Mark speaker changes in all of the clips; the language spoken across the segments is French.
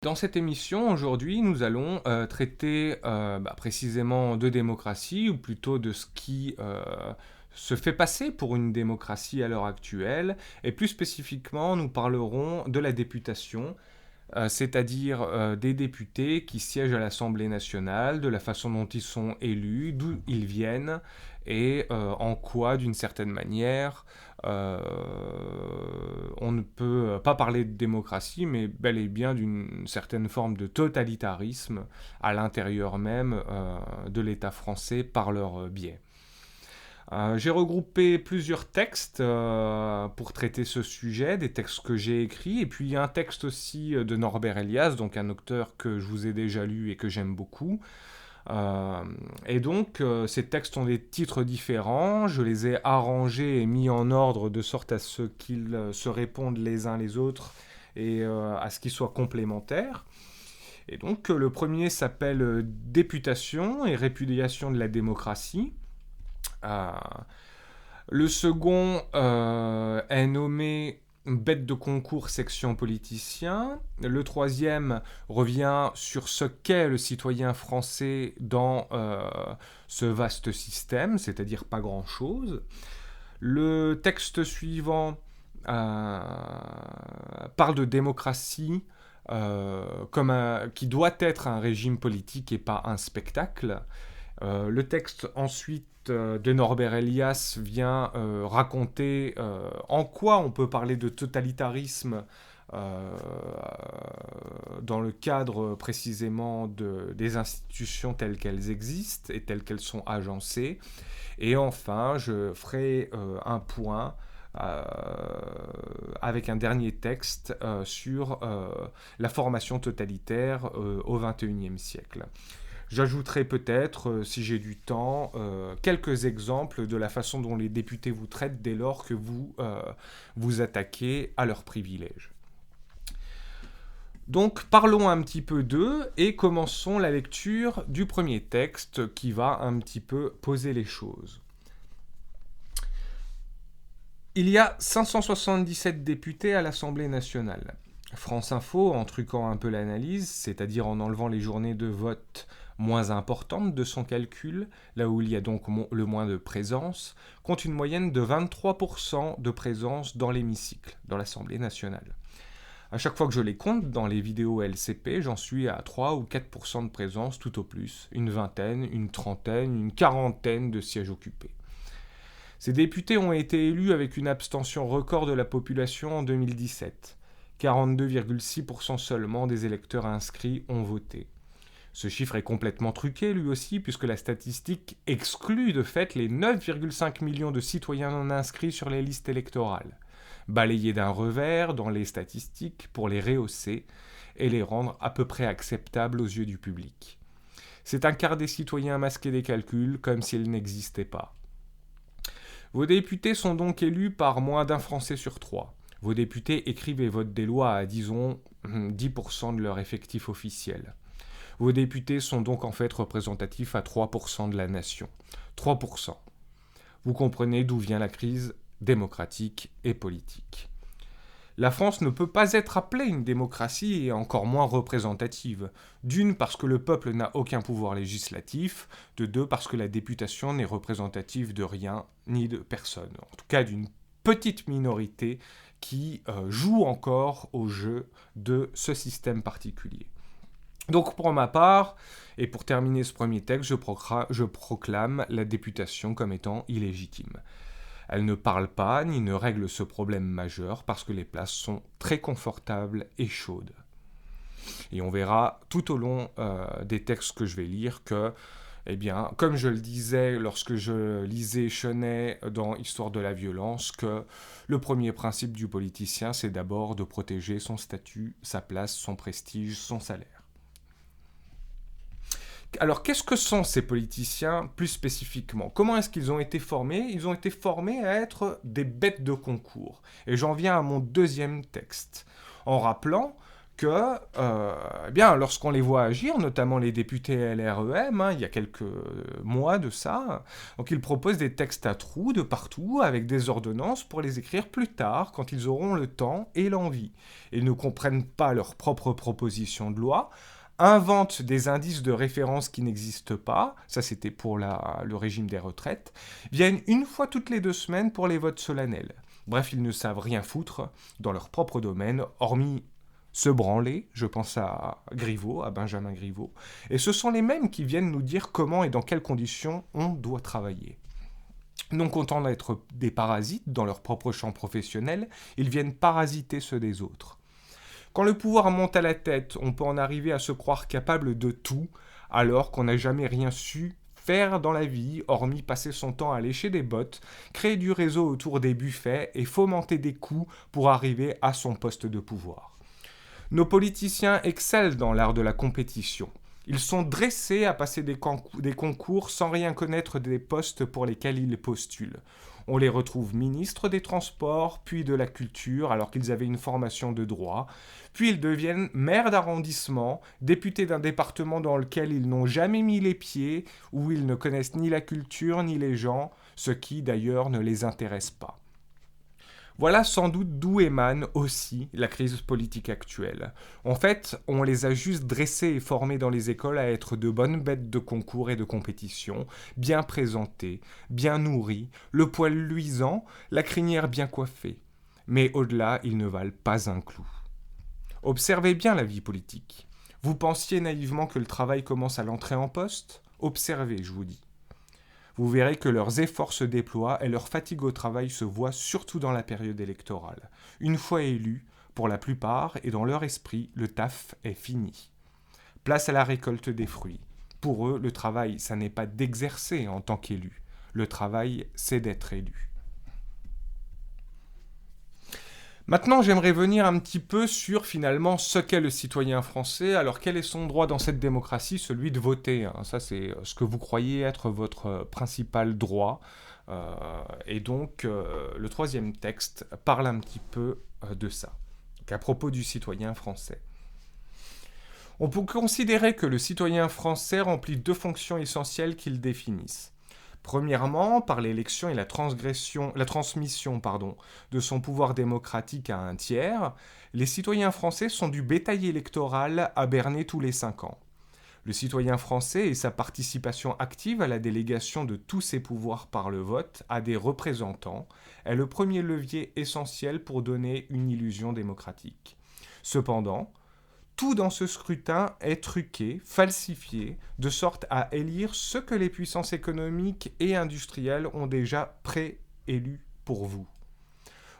Speaker 1: Dans cette émission, aujourd'hui, nous allons traiter précisément de démocratie, ou plutôt de ce qui se fait passer pour une démocratie à l'heure actuelle, et plus spécifiquement, nous parlerons de la députation, c'est-à-dire des députés qui siègent à l'Assemblée nationale, de la façon dont ils sont élus, d'où ils viennent, et en quoi, d'une certaine manière, euh, on ne peut pas parler de démocratie, mais bel et bien d'une certaine forme de totalitarisme à l'intérieur même de l'État français par leur biais. J'ai regroupé plusieurs textes pour traiter ce sujet, des textes que j'ai écrits, et puis un texte aussi de Norbert Elias, donc un auteur que je vous ai déjà lu et que j'aime beaucoup. Et donc, ces textes ont des titres différents, je les ai arrangés et mis en ordre de sorte à ce qu'ils se répondent les uns les autres et à ce qu'ils soient complémentaires. Et donc, le premier s'appelle Députation et répudiation de la démocratie. Euh, le second est nommé Bête de concours section politicien. Le troisième revient sur ce qu'est le citoyen français dans ce vaste système, c'est-à-dire pas grand-chose. Le texte suivant parle de démocratie qui doit être un régime politique et pas un spectacle. Le texte ensuite de Norbert Elias vient raconter en quoi on peut parler de totalitarisme dans le cadre précisément des institutions telles qu'elles existent et telles qu'elles sont agencées. Et enfin, je ferai un point avec un dernier texte sur la formation totalitaire au XXIe siècle. J'ajouterai peut-être, si j'ai du temps, quelques exemples de la façon dont les députés vous traitent dès lors que vous vous attaquez à leurs privilèges. Donc parlons un petit peu d'eux et commençons la lecture du premier texte qui va un petit peu poser les choses. Il y a 577 députés à l'Assemblée nationale. France Info, en truquant un peu l'analyse, c'est-à-dire en enlevant les journées de vote moins importantes de son calcul, là où il y a donc le moins de présence, compte une moyenne de 23% de présence dans l'hémicycle, dans l'Assemblée nationale. À chaque fois que je les compte dans les vidéos LCP, j'en suis à 3 ou 4% de présence tout au plus, une vingtaine, une trentaine, une quarantaine de sièges occupés. Ces députés ont été élus avec une abstention record de la population en 2017. 42,6% seulement des électeurs inscrits ont voté. Ce chiffre est complètement truqué lui aussi, puisque la statistique exclut de fait les 9,5 millions de citoyens non inscrits sur les listes électorales, balayés d'un revers dans les statistiques pour les rehausser et les rendre à peu près acceptables aux yeux du public. C'est un quart des citoyens masqués des calculs, comme s'ils n'existaient pas. Vos députés sont donc élus par moins d'un Français sur 3. Vos députés écrivent et votent des lois à, disons, 10% de leur effectif officiel. Vos députés sont donc en fait représentatifs à 3% de la nation. 3%. Vous comprenez d'où vient la crise démocratique et politique. La France ne peut pas être appelée une démocratie et encore moins représentative. D'une, parce que le peuple n'a aucun pouvoir législatif. De deux, parce que la députation n'est représentative de rien ni de personne. En tout cas, d'une petite minorité qui joue encore au jeu de ce système particulier. Donc pour ma part, et pour terminer ce premier texte, je proclame la députation comme étant illégitime. Elle ne parle pas ni ne règle ce problème majeur parce que les places sont très confortables et chaudes. Et on verra tout au long des textes que je vais lire que, eh bien, comme je le disais lorsque je lisais Chenet dans Histoire de la violence, que le premier principe du politicien, c'est d'abord de protéger son statut, sa place, son prestige, son salaire. Alors, qu'est-ce que sont ces politiciens plus spécifiquement? Comment est-ce qu'ils ont été formés? Ils ont été formés à être des bêtes de concours. Et j'en viens à mon deuxième texte, en rappelant que, eh bien, lorsqu'on les voit agir, notamment les députés LREM, il y a quelques mois de ça, donc ils proposent des textes à trous de partout avec des ordonnances pour les écrire plus tard, quand ils auront le temps et l'envie. Ils ne comprennent pas leurs propres propositions de loi, inventent des indices de référence qui n'existent pas, ça c'était pour le régime des retraites, viennent une fois toutes les 2 semaines pour les votes solennels. Bref, ils ne savent rien foutre dans leur propre domaine, hormis se branler, je pense à Griveaux, à Benjamin Griveaux, et ce sont les mêmes qui viennent nous dire comment et dans quelles conditions on doit travailler. Non contents d'être des parasites dans leur propre champ professionnel, ils viennent parasiter ceux des autres. Quand le pouvoir monte à la tête, on peut en arriver à se croire capable de tout, alors qu'on n'a jamais rien su faire dans la vie, hormis passer son temps à lécher des bottes, créer du réseau autour des buffets et fomenter des coups pour arriver à son poste de pouvoir. Nos politiciens excellent dans l'art de la compétition. Ils sont dressés à passer des concours sans rien connaître des postes pour lesquels ils postulent. On les retrouve ministres des Transports, puis de la Culture, alors qu'ils avaient une formation de droit. Puis ils deviennent maires d'arrondissement, députés d'un département dans lequel ils n'ont jamais mis les pieds, où ils ne connaissent ni la culture ni les gens, ce qui d'ailleurs ne les intéresse pas. Voilà sans doute d'où émane aussi la crise politique actuelle. En fait, on les a juste dressés et formés dans les écoles à être de bonnes bêtes de concours et de compétition, bien présentés, bien nourris, le poil luisant, la crinière bien coiffée. Mais au-delà, ils ne valent pas un clou. Observez bien la vie politique. Vous pensiez naïvement que le travail commence à l'entrée en poste ? Observez, je vous dis. Vous verrez que leurs efforts se déploient et leur fatigue au travail se voit surtout dans la période électorale. Une fois élus, pour la plupart, et dans leur esprit, le taf est fini. Place à la récolte des fruits. Pour eux, le travail, ça n'est pas d'exercer en tant qu'élu. Le travail, c'est d'être élu. Maintenant, j'aimerais venir un petit peu sur finalement ce qu'est le citoyen français. Alors, quel est son droit dans cette démocratie ? Celui de voter. Ça, c'est ce que vous croyez être votre principal droit. Et donc, le troisième texte parle un petit peu de ça. Donc, à propos du citoyen français. On peut considérer que le citoyen français remplit 2 fonctions essentielles qui le définissent. Premièrement, par l'élection et la transmission de son pouvoir démocratique à un tiers, les citoyens français sont du bétail électoral à berner tous les 5 ans. Le citoyen français et sa participation active à la délégation de tous ses pouvoirs par le vote à des représentants est le premier levier essentiel pour donner une illusion démocratique. Cependant, tout dans ce scrutin est truqué, falsifié, de sorte à élire ce que les puissances économiques et industrielles ont déjà pré-élu pour vous.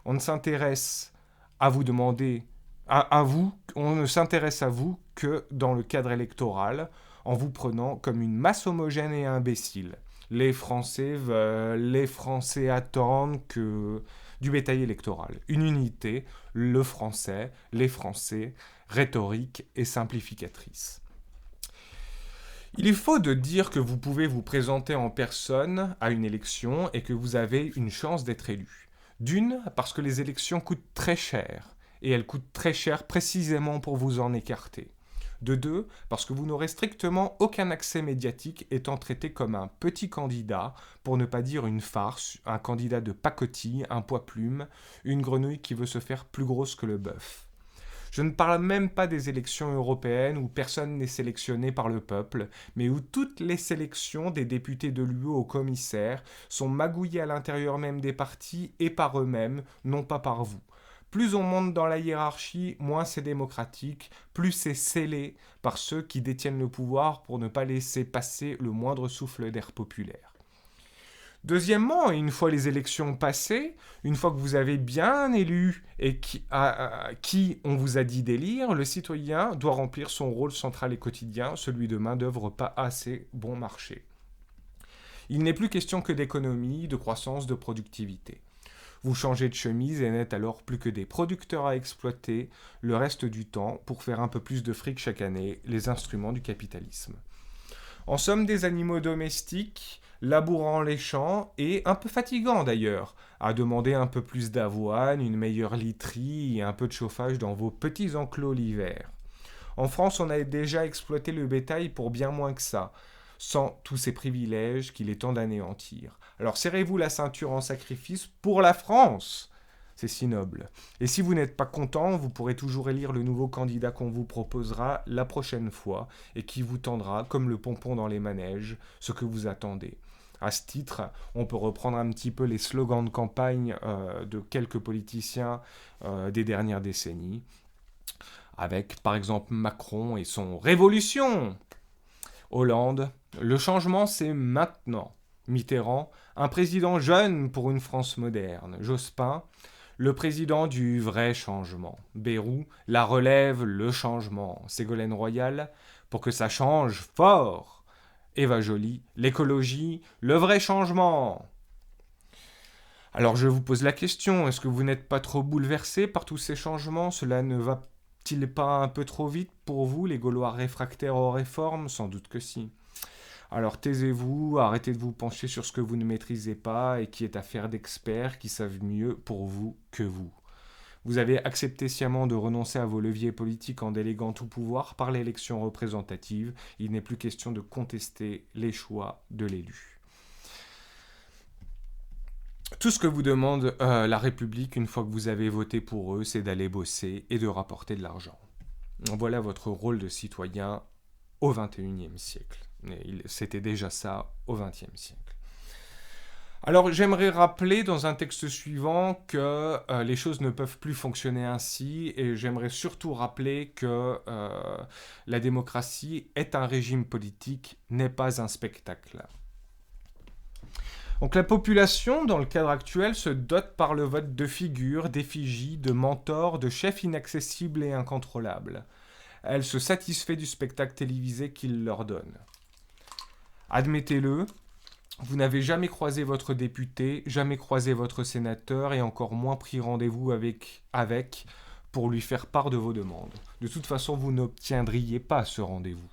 Speaker 1: On ne s'intéresse à vous demander, on ne s'intéresse à vous que dans le cadre électoral, en vous prenant comme une masse homogène et imbécile. Les Français veulent, les Français attendent que du bétail électoral. Une unité, le français, les Français, rhétorique et simplificatrice. Il est faux de dire que vous pouvez vous présenter en personne à une élection et que vous avez une chance d'être élu. D'une, parce que les élections coûtent très cher, et elles coûtent très cher précisément pour vous en écarter. De 2, parce que vous n'aurez strictement aucun accès médiatique étant traité comme un petit candidat, pour ne pas dire une farce, un candidat de pacotille, un poids-plume, une grenouille qui veut se faire plus grosse que le bœuf. Je ne parle même pas des élections européennes où personne n'est sélectionné par le peuple, mais où toutes les sélections des députés de l'UE aux commissaires sont magouillées à l'intérieur même des partis et par eux-mêmes, non pas par vous. Plus on monte dans la hiérarchie, moins c'est démocratique, plus c'est scellé par ceux qui détiennent le pouvoir pour ne pas laisser passer le moindre souffle d'air populaire. Deuxièmement, une fois les élections passées, une fois que vous avez bien élu et qui on vous a dit d'élire, le citoyen doit remplir son rôle central et quotidien, celui de main-d'œuvre pas assez bon marché. Il n'est plus question que d'économie, de croissance, de productivité. Vous changez de chemise et n'êtes alors plus que des producteurs à exploiter le reste du temps pour faire un peu plus de fric chaque année, les instruments du capitalisme. En somme, des animaux domestiques, labourant les champs et un peu fatigants d'ailleurs, à demander un peu plus d'avoine, une meilleure literie et un peu de chauffage dans vos petits enclos l'hiver. En France, on a déjà exploité le bétail pour bien moins que ça, sans tous ces privilèges qu'il est temps d'anéantir. Alors serrez-vous la ceinture en sacrifice pour la France. C'est si noble. Et si vous n'êtes pas content, vous pourrez toujours élire le nouveau candidat qu'on vous proposera la prochaine fois et qui vous tendra, comme le pompon dans les manèges, ce que vous attendez. À ce titre, on peut reprendre un petit peu les slogans de campagne de quelques politiciens des dernières décennies, avec par exemple Macron et son Révolution. Hollande, le changement c'est maintenant. Mitterrand, un président jeune pour une France moderne. Jospin, le président du vrai changement. Bayrou, la relève, le changement. Ségolène Royal, pour que ça change fort. Eva Joly, l'écologie, le vrai changement. Alors je vous pose la question, est-ce que vous n'êtes pas trop bouleversé par tous ces changements? Cela ne va-t-il pas un peu trop vite pour vous, les Gaulois réfractaires aux réformes? Sans doute que si. Alors taisez-vous, arrêtez de vous pencher sur ce que vous ne maîtrisez pas et qui est affaire d'experts qui savent mieux pour vous que vous. Vous avez accepté sciemment de renoncer à vos leviers politiques en déléguant tout pouvoir par l'élection représentative. Il n'est plus question de contester les choix de l'élu. Tout ce que vous demande la République une fois que vous avez voté pour eux, c'est d'aller bosser et de rapporter de l'argent. Voilà votre rôle de citoyen au XXIe siècle. C'était déjà ça au XXe siècle. Alors j'aimerais rappeler dans un texte suivant que les choses ne peuvent plus fonctionner ainsi et j'aimerais surtout rappeler que la démocratie est un régime politique, n'est pas un spectacle. Donc la population, dans le cadre actuel, se dote par le vote de figures, d'effigies, de mentors, de chefs inaccessibles et incontrôlables. Elle se satisfait du spectacle télévisé qu'il leur donne. Admettez-le, vous n'avez jamais croisé votre député, jamais croisé votre sénateur et encore moins pris rendez-vous avec pour lui faire part de vos demandes. De toute façon, vous n'obtiendriez pas ce rendez-vous.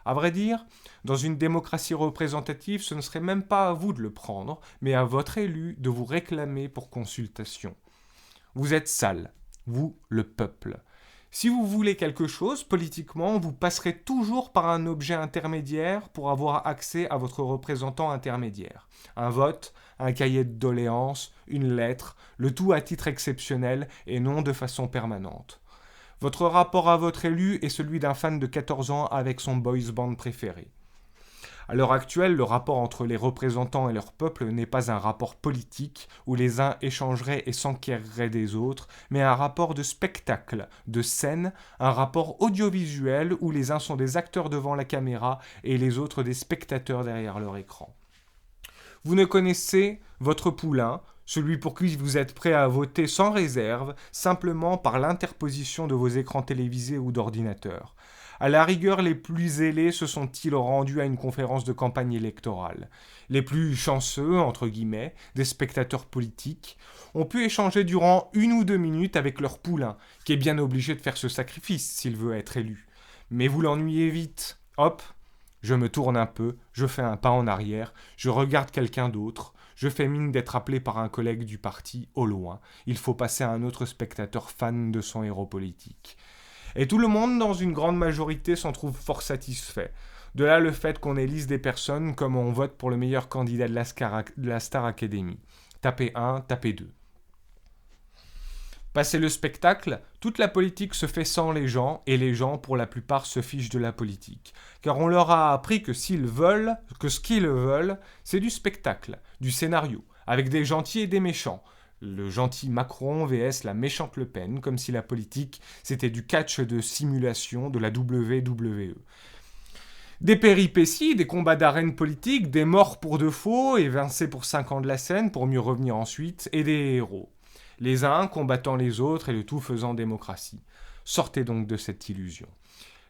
Speaker 1: À vrai dire, dans une démocratie représentative, ce ne serait même pas à vous de le prendre, mais à votre élu de vous réclamer pour consultation. Vous êtes sale, vous, le peuple. Si vous voulez quelque chose, politiquement, vous passerez toujours par un objet intermédiaire pour avoir accès à votre représentant intermédiaire. Un vote, un cahier de doléances, une lettre, le tout à titre exceptionnel et non de façon permanente. Votre rapport à votre élu est celui d'un fan de 14 ans avec son boys band préféré. À l'heure actuelle, le rapport entre les représentants et leur peuple n'est pas un rapport politique où les uns échangeraient et s'enquéreraient des autres, mais un rapport de spectacle, de scène, un rapport audiovisuel où les uns sont des acteurs devant la caméra et les autres des spectateurs derrière leur écran. Vous ne connaissez votre poulain, celui pour qui vous êtes prêt à voter sans réserve, simplement par l'interposition de vos écrans télévisés ou d'ordinateurs. À la rigueur, les plus zélés se sont-ils rendus à une conférence de campagne électorale. Les plus chanceux, entre guillemets, des spectateurs politiques, ont pu échanger durant 1 ou 2 minutes avec leur poulain, qui est bien obligé de faire ce sacrifice s'il veut être élu. Mais vous l'ennuyez vite. Hop, je me tourne un peu, je fais un pas en arrière, je regarde quelqu'un d'autre, je fais mine d'être appelé par un collègue du parti au loin. Il faut passer à un autre spectateur fan de son héros politique. Et tout le monde, dans une grande majorité, s'en trouve fort satisfait. De là le fait qu'on élise des personnes comme on vote pour le meilleur candidat de la Star Academy. Tapez 1, tapez 2. Passé le spectacle, toute la politique se fait sans les gens, et les gens, pour la plupart, se fichent de la politique. Car on leur a appris que ce qu'ils veulent, c'est du spectacle, du scénario, avec des gentils et des méchants. Le gentil Macron vs la méchante Le Pen, comme si la politique, c'était du catch de simulation de la WWE. Des péripéties, des combats d'arène politique, des morts pour de faux, évincés pour 5 ans de la scène pour mieux revenir ensuite, et des héros. Les uns combattant les autres et le tout faisant démocratie. Sortez donc de cette illusion.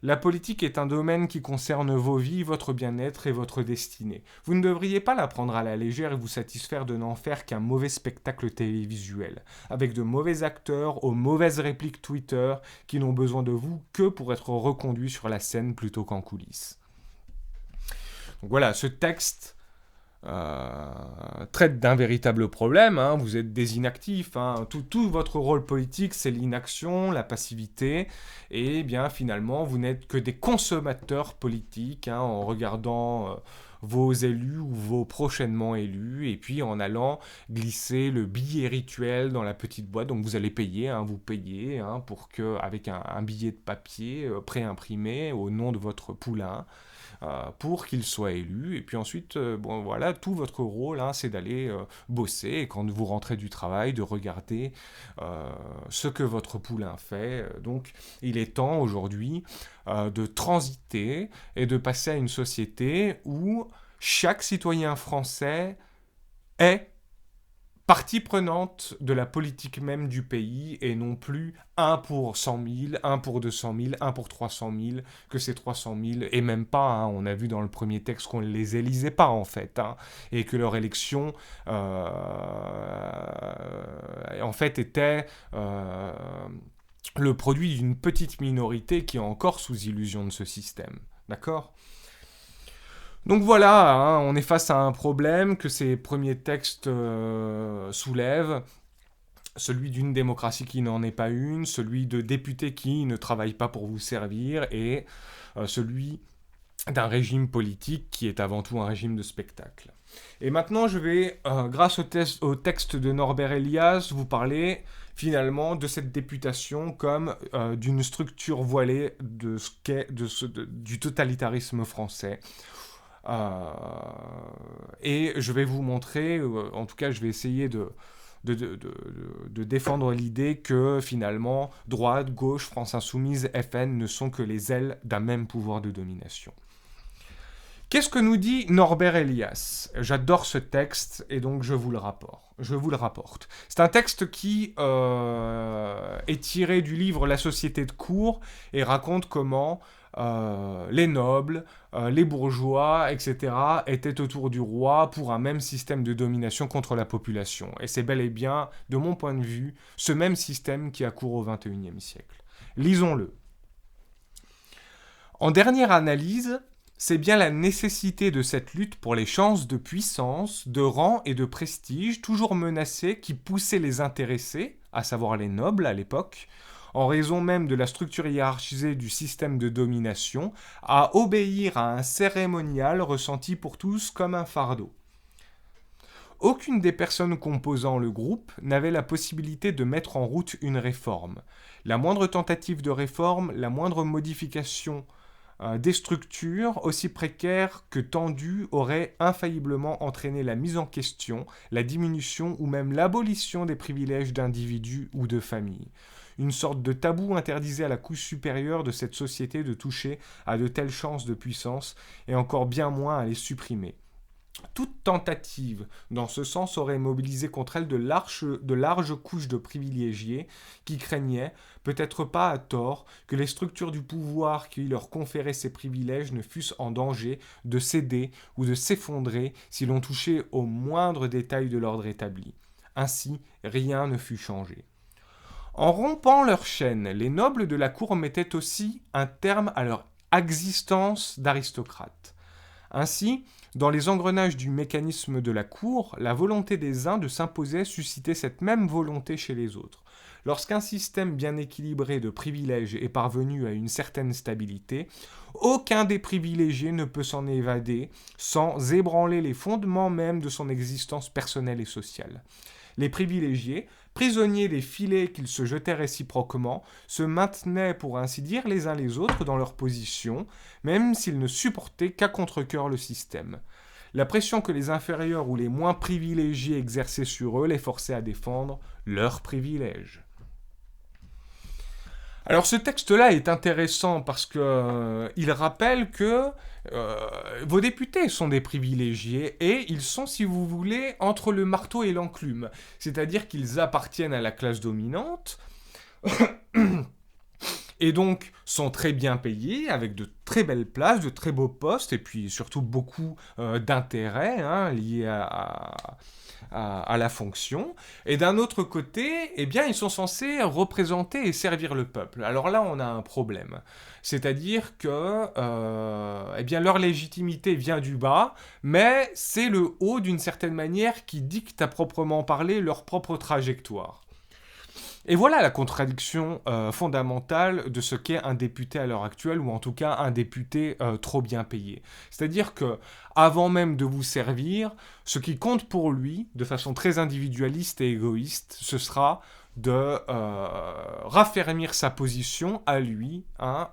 Speaker 1: La politique est un domaine qui concerne vos vies, votre bien-être et votre destinée. Vous ne devriez pas la prendre à la légère et vous satisfaire de n'en faire qu'un mauvais spectacle télévisuel, avec de mauvais acteurs aux mauvaises répliques Twitter qui n'ont besoin de vous que pour être reconduits sur la scène plutôt qu'en coulisses. Donc voilà, ce texte traite d'un véritable problème, hein. Vous êtes des inactifs, hein. Tout votre rôle politique, c'est l'inaction, la passivité, et eh bien finalement, vous n'êtes que des consommateurs politiques, hein, en regardant vos élus ou vos prochainement élus, et puis en allant glisser le billet rituel dans la petite boîte. Donc vous allez payer, hein, vous payez, hein, pour que, avec un billet de papier préimprimé au nom de votre poulain, pour qu'il soit élu. Et puis ensuite, bon, voilà, tout votre rôle, hein, c'est d'aller bosser, et quand vous rentrez du travail, de regarder ce que votre poulain fait. Donc il est temps aujourd'hui de transiter et de passer à une société où chaque citoyen français est partie prenante de la politique même du pays, et non plus un pour 100 000, un pour 200 000, un pour 300 000, que ces 300 000, et même pas, hein, on a vu dans le premier texte qu'on ne les élisait pas en fait, hein, et que leur élection en fait était le produit d'une petite minorité qui est encore sous illusion de ce système. D'accord ? Donc voilà, hein, on est face à un problème que ces premiers textes soulèvent, celui d'une démocratie qui n'en est pas une, celui de députés qui ne travaillent pas pour vous servir, et celui d'un régime politique qui est avant tout un régime de spectacle. Et maintenant, je vais, grâce au texte de Norbert Elias, vous parler finalement de cette députation comme d'une structure voilée de ce qu'est du totalitarisme français. Et je vais vous montrer, en tout cas je vais essayer de défendre l'idée que finalement droite, gauche, France Insoumise, FN ne sont que les ailes d'un même pouvoir de domination. Qu'est-ce que nous dit Norbert Elias ? J'adore ce texte et donc je vous le rapporte. C'est un texte qui est tiré du livre La société de cour et raconte comment les nobles, les bourgeois, etc. étaient autour du roi pour un même système de domination contre la population. Et c'est bel et bien, de mon point de vue, ce même système qui a cours au XXIe siècle. Lisons-le. En dernière analyse, c'est bien la nécessité de cette lutte pour les chances de puissance, de rang et de prestige toujours menacées qui poussait les intéressés, à savoir les nobles à l'époque, en raison même de la structure hiérarchisée du système de domination, à obéir à un cérémonial ressenti pour tous comme un fardeau. Aucune des personnes composant le groupe n'avait la possibilité de mettre en route une réforme. La moindre tentative de réforme, la moindre modification des structures, aussi précaires que tendues, auraient infailliblement entraîné la mise en question, la diminution ou même l'abolition des privilèges d'individus ou de familles. Une sorte de tabou interdisait à la couche supérieure de cette société de toucher à de telles chances de puissance, et encore bien moins à les supprimer. Toute tentative dans ce sens aurait mobilisé contre elle de larges couches de privilégiés qui craignaient, peut-être pas à tort, que les structures du pouvoir qui leur conféraient ces privilèges ne fussent en danger de céder ou de s'effondrer si l'on touchait au moindre détail de l'ordre établi. Ainsi, rien ne fut changé. En rompant leur chaîne, les nobles de la cour mettaient aussi un terme à leur existence d'aristocrates. Ainsi, dans les engrenages du mécanisme de la cour, la volonté des uns de s'imposer suscitait cette même volonté chez les autres. Lorsqu'un système bien équilibré de privilèges est parvenu à une certaine stabilité, aucun des privilégiés ne peut s'en évader sans ébranler les fondements même de son existence personnelle et sociale. Les privilégiés, prisonniers des filets qu'ils se jetaient réciproquement, se maintenaient pour ainsi dire les uns les autres dans leur position, même s'ils ne supportaient qu'à contre-cœur le système. La pression que les inférieurs ou les moins privilégiés exerçaient sur eux les forçait à défendre leurs privilèges. Alors ce texte-là est intéressant parce qu'il rappelle que vos députés sont des privilégiés et ils sont, si vous voulez, entre le marteau et l'enclume. C'est-à-dire qu'ils appartiennent à la classe dominante et donc sont très bien payés, avec de très belles places, de très beaux postes, et puis surtout beaucoup d'intérêts liés à la fonction. Et d'un autre côté, eh bien, ils sont censés représenter et servir le peuple. Alors là, on a un problème. C'est-à-dire que eh bien, leur légitimité vient du bas, mais c'est le haut, d'une certaine manière, qui dicte à proprement parler leur propre trajectoire. Et voilà la contradiction fondamentale de ce qu'est un député à l'heure actuelle, ou en tout cas un député trop bien payé. C'est-à-dire que, avant même de vous servir, ce qui compte pour lui, de façon très individualiste et égoïste, ce sera de raffermir sa position à lui, hein,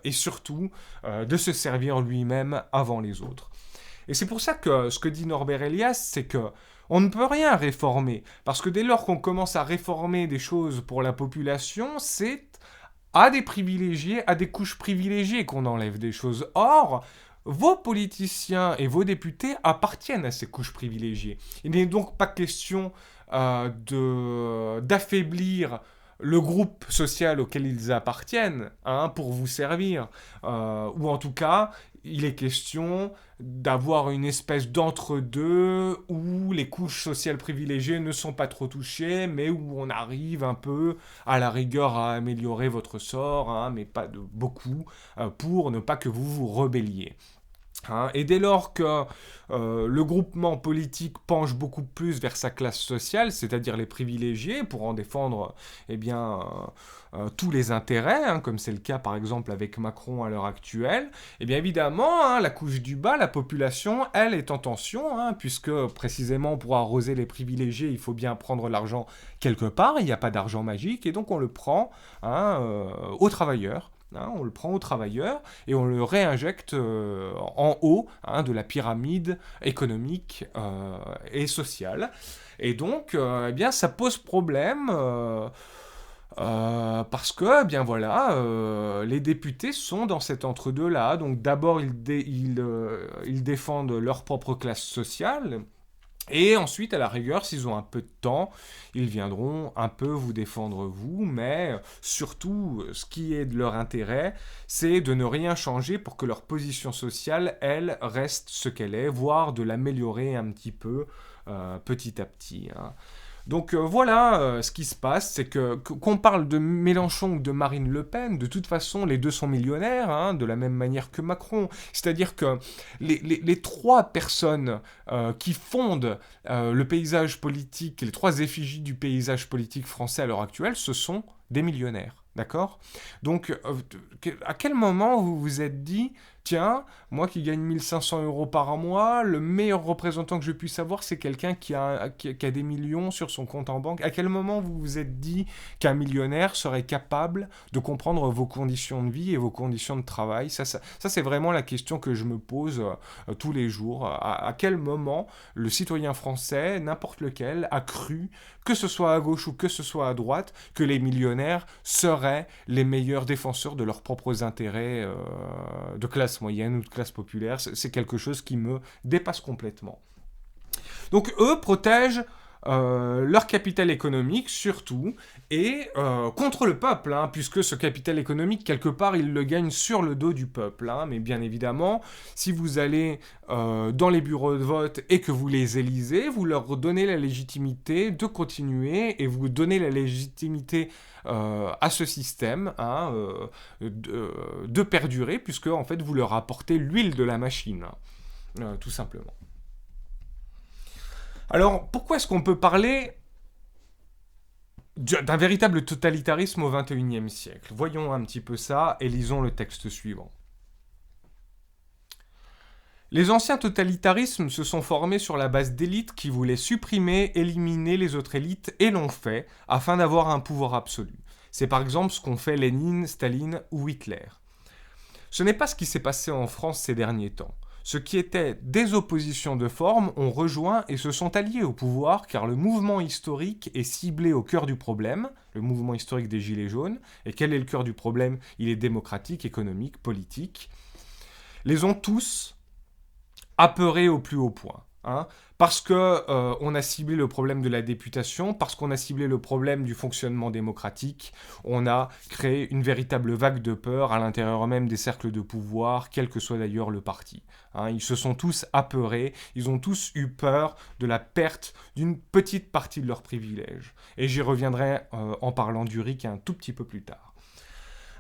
Speaker 1: et surtout de se servir lui-même avant les autres. Et c'est pour ça que ce que dit Norbert Elias, c'est que on ne peut rien réformer, parce que dès lors qu'on commence à réformer des choses pour la population, c'est à des privilégiés, à des couches privilégiées qu'on enlève des choses. Or, vos politiciens et vos députés appartiennent à ces couches privilégiées. Il n'est donc pas question d'affaiblir le groupe social auquel ils appartiennent, hein, pour vous servir. Ou en tout cas, il est question d'avoir une espèce d'entre-deux où les couches sociales privilégiées ne sont pas trop touchées, mais où on arrive un peu, à la rigueur, à améliorer votre sort, hein, mais pas de beaucoup, pour ne pas que vous vous rebelliez. Hein, et dès lors que le groupement politique penche beaucoup plus vers sa classe sociale, c'est-à-dire les privilégiés, pour en défendre eh bien, tous les intérêts, hein, comme c'est le cas par exemple avec Macron à l'heure actuelle, eh bien évidemment, hein, la couche du bas, la population, elle est en tension, hein, puisque précisément pour arroser les privilégiés, il faut bien prendre l'argent quelque part, il n'y a pas d'argent magique, et donc on le prend, hein, aux travailleurs. Hein, on le prend aux travailleurs et on le réinjecte en haut, hein, de la pyramide économique et sociale. Et donc, eh bien, ça pose problème parce que, eh bien voilà, les députés sont dans cet entre-deux-là. Donc d'abord, ils défendent leur propre classe sociale. Et ensuite, à la rigueur, s'ils ont un peu de temps, ils viendront un peu vous défendre vous, mais surtout, ce qui est de leur intérêt, c'est de ne rien changer pour que leur position sociale, elle, reste ce qu'elle est, voire de l'améliorer un petit peu, petit à petit, hein. Donc voilà, ce qui se passe, c'est qu'on parle de Mélenchon ou de Marine Le Pen, de toute façon, les deux sont millionnaires, hein, de la même manière que Macron. C'est-à-dire que les trois personnes qui fondent le paysage politique, les trois effigies du paysage politique français à l'heure actuelle, ce sont des millionnaires. D'accord ? Donc, à quel moment vous vous êtes dit, tiens, moi qui gagne 1500 € par mois, le meilleur représentant que je puisse avoir, c'est quelqu'un qui a des millions sur son compte en banque. À quel moment vous vous êtes dit qu'un millionnaire serait capable de comprendre vos conditions de vie et vos conditions de travail ? Ça c'est vraiment la question que je me pose tous les jours. À quel moment le citoyen français, n'importe lequel, a cru, que ce soit à gauche ou que ce soit à droite, que les millionnaires seraient les meilleurs défenseurs de leurs propres intérêts de classe moyenne ou de classe populaire. C'est quelque chose qui me dépasse complètement. Donc eux protègent leur capital économique surtout, et contre le peuple, hein, puisque ce capital économique, quelque part, ils le gagnent sur le dos du peuple. Hein, mais bien évidemment, si vous allez dans les bureaux de vote et que vous les élisez, vous leur donnez la légitimité de continuer, et vous donnez la légitimité à ce système, hein, de perdurer, puisque en fait, vous leur apportez l'huile de la machine, hein, tout simplement. Alors, pourquoi est-ce qu'on peut parler d'un véritable totalitarisme au XXIe siècle ? Voyons un petit peu ça et lisons le texte suivant. Les anciens totalitarismes se sont formés sur la base d'élites qui voulaient supprimer, éliminer les autres élites et l'ont fait afin d'avoir un pouvoir absolu. C'est par exemple ce qu'ont fait Lénine, Staline ou Hitler. Ce n'est pas ce qui s'est passé en France ces derniers temps. Ceux qui étaient des oppositions de forme ont rejoint et se sont alliés au pouvoir car le mouvement historique est ciblé au cœur du problème, le mouvement historique des Gilets jaunes. Et quel est le cœur du problème ? Il est démocratique, économique, politique. Les ont tous apeurés au plus haut point. hein, parce que on a ciblé le problème de la députation, parce qu'on a ciblé le problème du fonctionnement démocratique, on a créé une véritable vague de peur à l'intérieur même des cercles de pouvoir, quel que soit d'ailleurs le parti. Hein, ils se sont tous apeurés, ils ont tous eu peur de la perte d'une petite partie de leurs privilèges. Et j'y reviendrai en parlant du RIC un tout petit peu plus tard.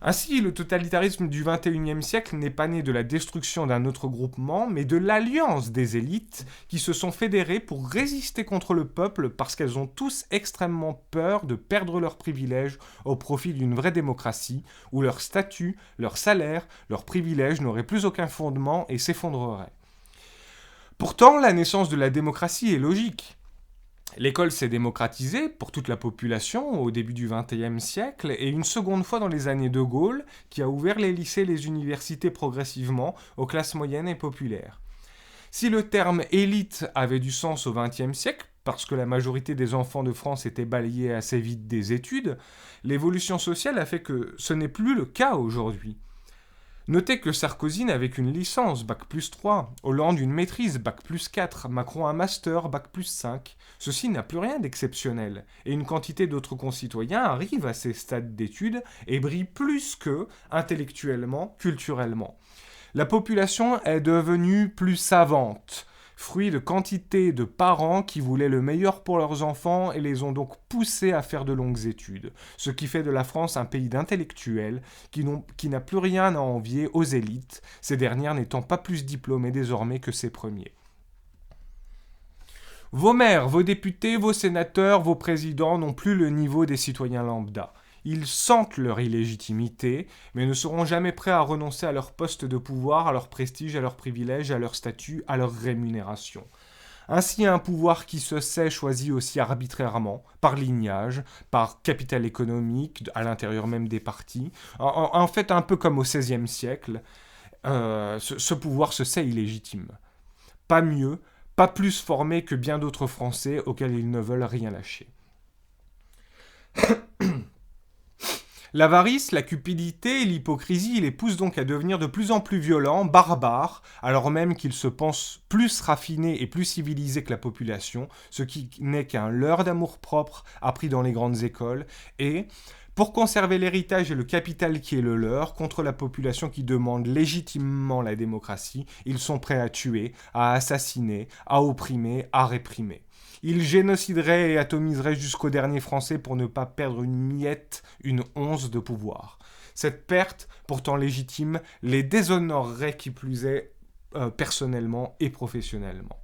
Speaker 1: Ainsi, le totalitarisme du XXIe siècle n'est pas né de la destruction d'un autre groupement, mais de l'alliance des élites qui se sont fédérées pour résister contre le peuple parce qu'elles ont tous extrêmement peur de perdre leurs privilèges au profit d'une vraie démocratie, où leur statut, leur salaire, leurs privilèges n'auraient plus aucun fondement et s'effondreraient. Pourtant, la naissance de la démocratie est logique. L'école s'est démocratisée pour toute la population au début du XXe siècle et une seconde fois dans les années de Gaulle qui a ouvert les lycées et les universités progressivement aux classes moyennes et populaires. Si le terme élite avait du sens au XXe siècle, parce que la majorité des enfants de France étaient balayés assez vite des études, l'évolution sociale a fait que ce n'est plus le cas aujourd'hui. Notez que Sarkozy n'avait qu'une licence, bac plus 3, Hollande une maîtrise, bac plus 4, Macron un master, bac plus 5. Ceci n'a plus rien d'exceptionnel, et une quantité d'autres concitoyens arrivent à ces stades d'études et brillent plus qu'eux, intellectuellement, culturellement. La population est devenue plus savante, fruit de quantité de parents qui voulaient le meilleur pour leurs enfants et les ont donc poussés à faire de longues études, ce qui fait de la France un pays d'intellectuels qui n'a plus rien à envier aux élites, ces dernières n'étant pas plus diplômées désormais que ces premiers. Vos maires, vos députés, vos sénateurs, vos présidents n'ont plus le niveau des citoyens lambda. Ils sentent leur illégitimité, mais ne seront jamais prêts à renoncer à leur poste de pouvoir, à leur prestige, à leurs privilèges, à leur statut, à leur rémunération. Ainsi, un pouvoir qui se sait choisi aussi arbitrairement, par lignage, par capital économique, à l'intérieur même des partis. En fait, un peu comme au XVIe siècle, ce pouvoir se sait illégitime. Pas mieux, pas plus formé que bien d'autres Français auxquels ils ne veulent rien lâcher. L'avarice, la cupidité et l'hypocrisie les poussent donc à devenir de plus en plus violents, barbares, alors même qu'ils se pensent plus raffinés et plus civilisés que la population, ce qui n'est qu'un leurre d'amour-propre appris dans les grandes écoles, et, pour conserver l'héritage et le capital qui est le leur, contre la population qui demande légitimement la démocratie, ils sont prêts à tuer, à assassiner, à opprimer, à réprimer. Ils génocideraient et atomiseraient jusqu'au dernier Français pour ne pas perdre une miette, une once de pouvoir. Cette perte, pourtant légitime, les déshonorerait qui plus est personnellement et professionnellement.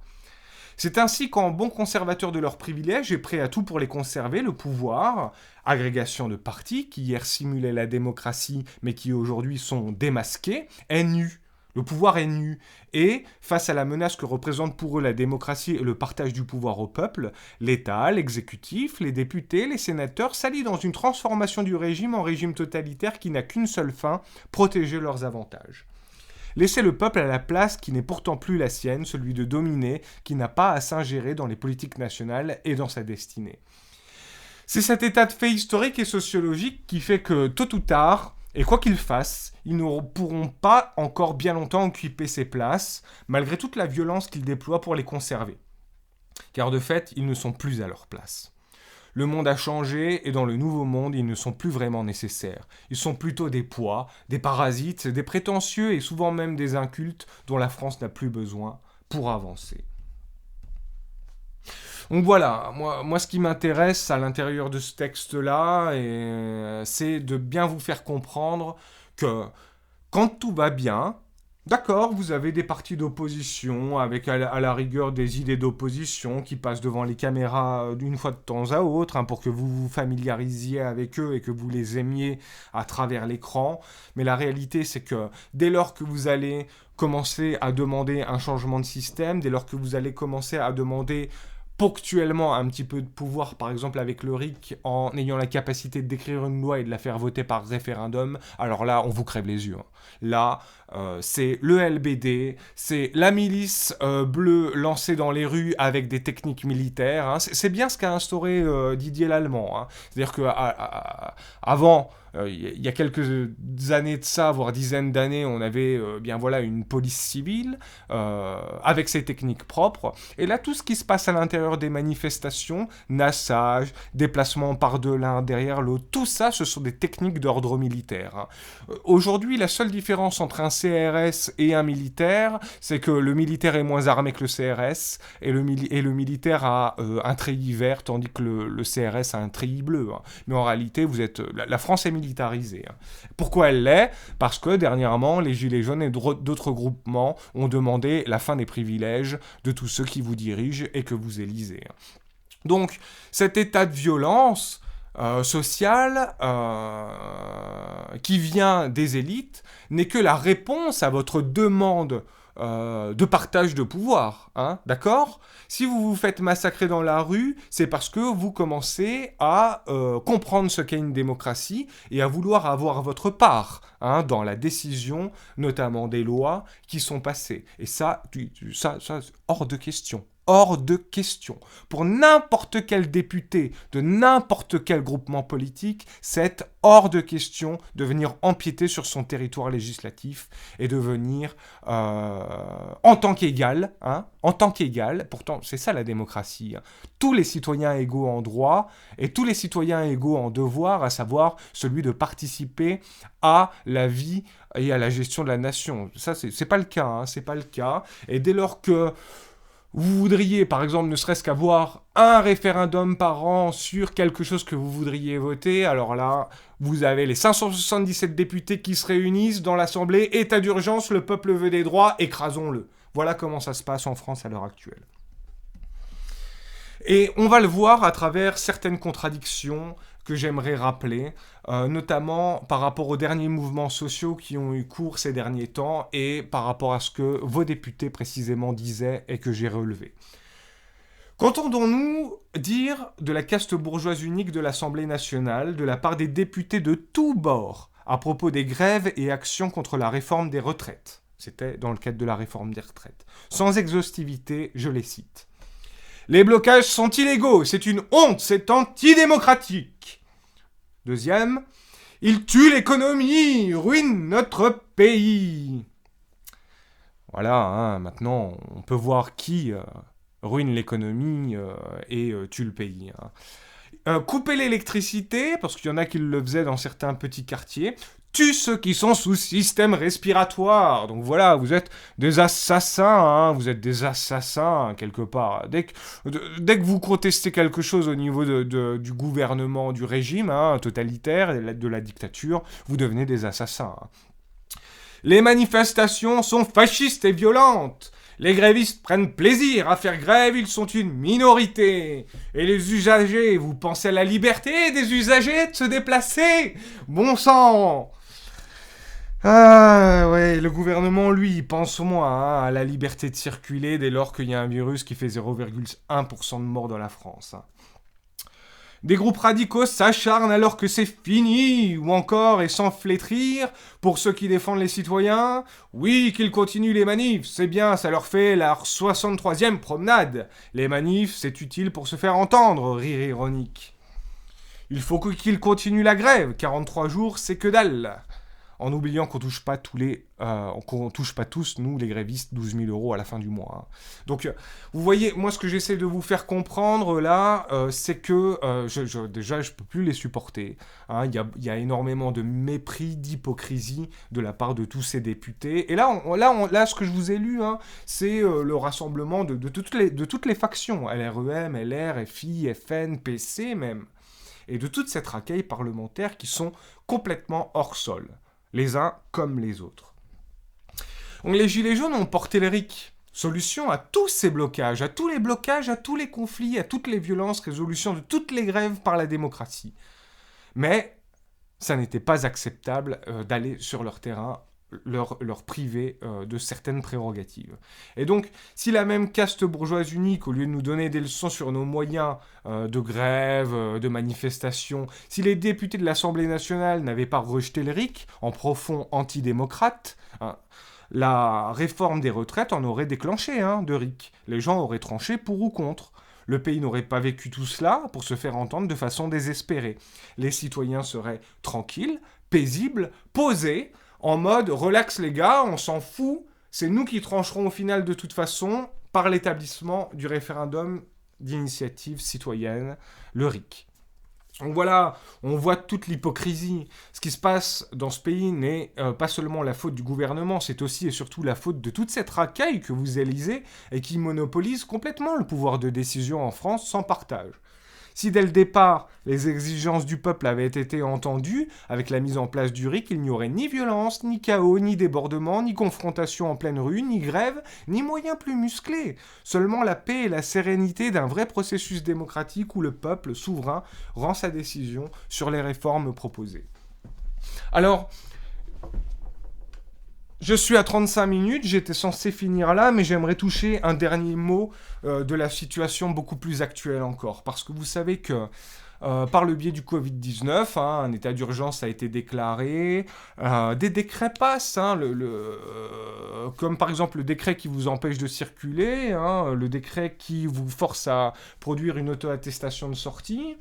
Speaker 1: C'est ainsi qu'en bon conservateur de leurs privilèges et prêt à tout pour les conserver, le pouvoir, agrégation de partis qui hier simulaient la démocratie mais qui aujourd'hui sont démasqués, est nu. Le pouvoir est nu, et, face à la menace que représente pour eux la démocratie et le partage du pouvoir au peuple, l'État, l'exécutif, les députés, les sénateurs s'allient dans une transformation du régime en régime totalitaire qui n'a qu'une seule fin, protéger leurs avantages. Laisser le peuple à la place qui n'est pourtant plus la sienne, celui de dominer, qui n'a pas à s'ingérer dans les politiques nationales et dans sa destinée. C'est cet état de fait historique et sociologique qui fait que, tôt ou tard, et quoi qu'ils fassent, ils ne pourront pas encore bien longtemps occuper ces places, malgré toute la violence qu'ils déploient pour les conserver. Car de fait, ils ne sont plus à leur place. Le monde a changé et dans le nouveau monde, ils ne sont plus vraiment nécessaires. Ils sont plutôt des poids, des parasites, des prétentieux et souvent même des incultes dont la France n'a plus besoin pour avancer. Donc voilà, moi ce qui m'intéresse à l'intérieur de ce texte-là, c'est de bien vous faire comprendre que quand tout va bien, d'accord, vous avez des partis d'opposition avec à la rigueur des idées d'opposition qui passent devant les caméras d'une fois de temps à autre pour que vous vous familiarisiez avec eux et que vous les aimiez à travers l'écran. Mais la réalité, c'est que dès lors que vous allez commencer à demander un changement de système, dès lors que vous allez commencer à demander ponctuellement un petit peu de pouvoir, par exemple avec le RIC, en ayant la capacité d'écrire une loi et de la faire voter par référendum, alors là, on vous crève les yeux. Hein. Là, c'est le LBD, c'est la milice bleue lancée dans les rues avec des techniques militaires. Hein. C'est bien ce qu'a instauré Didier Lallemand. Hein. C'est-à-dire qu'avant, il y a quelques années de ça, voire dizaines d'années, on avait bien voilà une police civile avec ses techniques propres. Et là, tout ce qui se passe à l'intérieur des manifestations, nassage, déplacement par-de l'un derrière l'autre, tout ça, ce sont des techniques d'ordre militaire. Hein. Aujourd'hui, la seule différence entre un CRS et un militaire, c'est que le militaire est moins armé que le CRS et le militaire a un treillis vert, tandis que le CRS a un treillis bleu. Hein. Mais en réalité, la France est militarisée. Hein. Pourquoi elle l'est ? Parce que dernièrement, les Gilets jaunes et d'autres groupements ont demandé la fin des privilèges de tous ceux qui vous dirigent et que vous élisez. Donc, cet état de violence sociale qui vient des élites n'est que la réponse à votre demande de partage de pouvoir, hein, d'accord ? Si vous vous faites massacrer dans la rue, c'est parce que vous commencez à comprendre ce qu'est une démocratie et à vouloir avoir votre part hein, dans la décision, notamment des lois qui sont passées. Et ça hors de question. Hors de question. Pour n'importe quel député de n'importe quel groupement politique, c'est hors de question de venir empiéter sur son territoire législatif et de venir en tant qu'égal, pourtant c'est ça la démocratie, hein, tous les citoyens égaux en droit et tous les citoyens égaux en devoir, à savoir celui de participer à la vie et à la gestion de la nation. Ça, c'est pas le cas, hein, c'est pas le cas. Et dès lors que vous voudriez, par exemple, ne serait-ce qu'avoir un référendum par an sur quelque chose que vous voudriez voter, alors là, vous avez les 577 députés qui se réunissent dans l'Assemblée, état d'urgence, le peuple veut des droits, écrasons-le. Voilà comment ça se passe en France à l'heure actuelle. Et on va le voir à travers certaines contradictions que j'aimerais rappeler, notamment par rapport aux derniers mouvements sociaux qui ont eu cours ces derniers temps et par rapport à ce que vos députés précisément disaient et que j'ai relevé. Qu'entendons-nous dire de la caste bourgeoise unique de l'Assemblée nationale de la part des députés de tous bords à propos des grèves et actions contre la réforme des retraites ? C'était dans le cadre de la réforme des retraites. Sans exhaustivité, je les cite. Les blocages sont illégaux, c'est une honte, c'est antidémocratique. Deuxième, ils tuent l'économie, ruinent notre pays. Voilà, hein, maintenant, on peut voir qui ruine l'économie et tue le pays. Hein. Couper l'électricité, parce qu'il y en a qui le faisaient dans certains petits quartiers, tue ceux qui sont sous système respiratoire. Donc voilà, vous êtes des assassins, hein, vous êtes des assassins, quelque part. Dès que vous contestez quelque chose au niveau du gouvernement, du régime hein, totalitaire, de la dictature, vous devenez des assassins. Hein. Les manifestations sont fascistes et violentes. Les grévistes prennent plaisir à faire grève, ils sont une minorité. Et les usagers, vous pensez à la liberté des usagers de se déplacer ? Bon sang ! Ah ouais, le gouvernement, lui, il pense au moins hein, à la liberté de circuler dès lors qu'il y a un virus qui fait 0,1% de morts dans la France. Hein. Des groupes radicaux s'acharnent alors que c'est fini, ou encore, et sans flétrir, pour ceux qui défendent les citoyens, oui, qu'ils continuent les manifs, c'est bien, ça leur fait leur 63e promenade. Les manifs, c'est utile pour se faire entendre, rire ironique. Il faut qu'ils continuent la grève, 43 jours, c'est que dalle. En oubliant qu'on touche pas tous, nous, les grévistes, 12 000 € à la fin du mois. Hein. Donc, vous voyez, moi, ce que j'essaie de vous faire comprendre, là, c'est que, déjà, je peux plus les supporter. Hein. Il y a énormément de mépris, d'hypocrisie de la part de tous ces députés. Et là, ce que je vous ai lu, hein, c'est le rassemblement de toutes les factions. LREM, LR, FI, FN, PC, même. Et de toute cette racaille parlementaire qui sont complètement hors sol. Les uns comme les autres. Donc les Gilets jaunes ont porté le RIC. Solution à tous ces blocages, à tous les blocages, à tous les conflits, à toutes les violences, résolution de toutes les grèves par la démocratie. Mais ça n'était pas acceptable d'aller sur leur terrain leur priver de certaines prérogatives. Et donc, si la même caste bourgeoise unique, au lieu de nous donner des leçons sur nos moyens de grève, de manifestation, si les députés de l'Assemblée nationale n'avaient pas rejeté le RIC en profond antidémocrate, hein, la réforme des retraites en aurait déclenché de RIC. Les gens auraient tranché pour ou contre. Le pays n'aurait pas vécu tout cela pour se faire entendre de façon désespérée. Les citoyens seraient tranquilles, paisibles, posés, en mode relax les gars, on s'en fout, c'est nous qui trancherons au final de toute façon par l'établissement du référendum d'initiative citoyenne, le RIC. Donc voilà, on voit toute l'hypocrisie. Ce qui se passe dans ce pays n'est pas seulement la faute du gouvernement, c'est aussi et surtout la faute de toute cette racaille que vous élisez et qui monopolise complètement le pouvoir de décision en France sans partage. Si dès le départ, les exigences du peuple avaient été entendues, avec la mise en place du RIC, il n'y aurait ni violence, ni chaos, ni débordement, ni confrontation en pleine rue, ni grève, ni moyens plus musclés. Seulement la paix et la sérénité d'un vrai processus démocratique où le peuple souverain rend sa décision sur les réformes proposées. Alors, je suis à 35 minutes, j'étais censé finir là, mais j'aimerais toucher un dernier mot de la situation beaucoup plus actuelle encore. Parce que vous savez que par le biais du Covid-19, un état d'urgence a été déclaré, des décrets passent, comme par exemple le décret qui vous empêche de circuler, le décret qui vous force à produire une auto-attestation de sortie.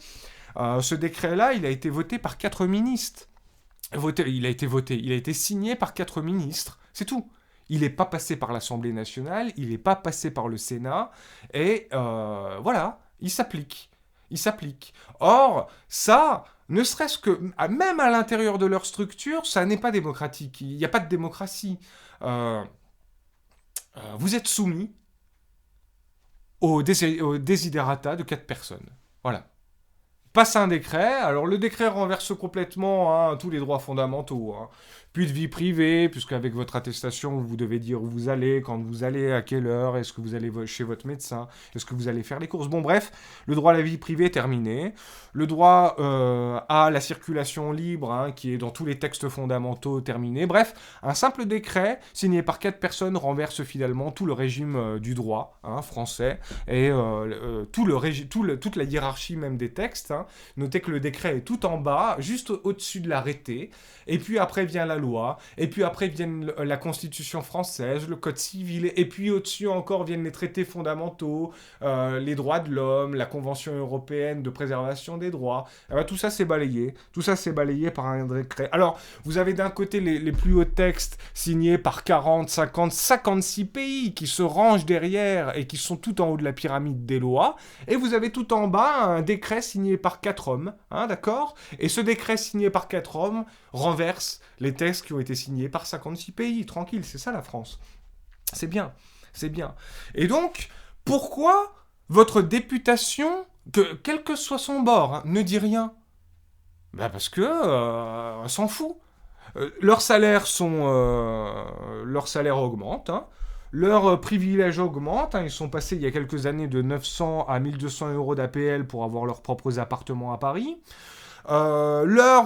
Speaker 1: Ce décret-là, il a été voté par 4 ministres. Il a été signé par 4 ministres, c'est tout. Il n'est pas passé par l'Assemblée nationale, il n'est pas passé par le Sénat, et voilà, il s'applique. Or, ça, ne serait-ce que, même à l'intérieur de leur structure, ça n'est pas démocratique, il n'y a pas de démocratie. Vous êtes soumis au desiderata de 4 personnes, voilà. Passe un décret, alors le décret renverse complètement tous les droits fondamentaux. Plus de vie privée, puisqu'avec votre attestation, vous devez dire où vous allez, quand vous allez, à quelle heure, est-ce que vous allez chez votre médecin, est-ce que vous allez faire les courses. Bon bref, le droit à la vie privée est terminé. Le droit à la circulation libre, qui est dans tous les textes fondamentaux, terminé. Bref, un simple décret signé par 4 personnes renverse finalement tout le régime du droit français et toute la hiérarchie même des textes. Notez que le décret est tout en bas, juste au-dessus de l'arrêté, et puis après vient la loi, et puis après viennent la Constitution française, le Code civil, et puis au-dessus encore viennent les traités fondamentaux, les droits de l'homme, la Convention européenne de préservation des droits. Tout ça c'est balayé par un décret. Alors, vous avez d'un côté les plus hauts textes signés par 40, 50, 56 pays qui se rangent derrière et qui sont tout en haut de la pyramide des lois, et vous avez tout en bas un décret signé par 4 hommes, d'accord ? Et ce décret signé par 4 hommes renverse les textes qui ont été signés par 56 pays. Tranquille, c'est ça la France. C'est bien. Et donc, pourquoi votre députation, quel que soit son bord, ne dit rien ? Parce que s'en fout. Leurs salaires augmentent, leurs privilèges augmentent, ils sont passés il y a quelques années de 900 à 1200 euros d'APL pour avoir leurs propres appartements à Paris. Leur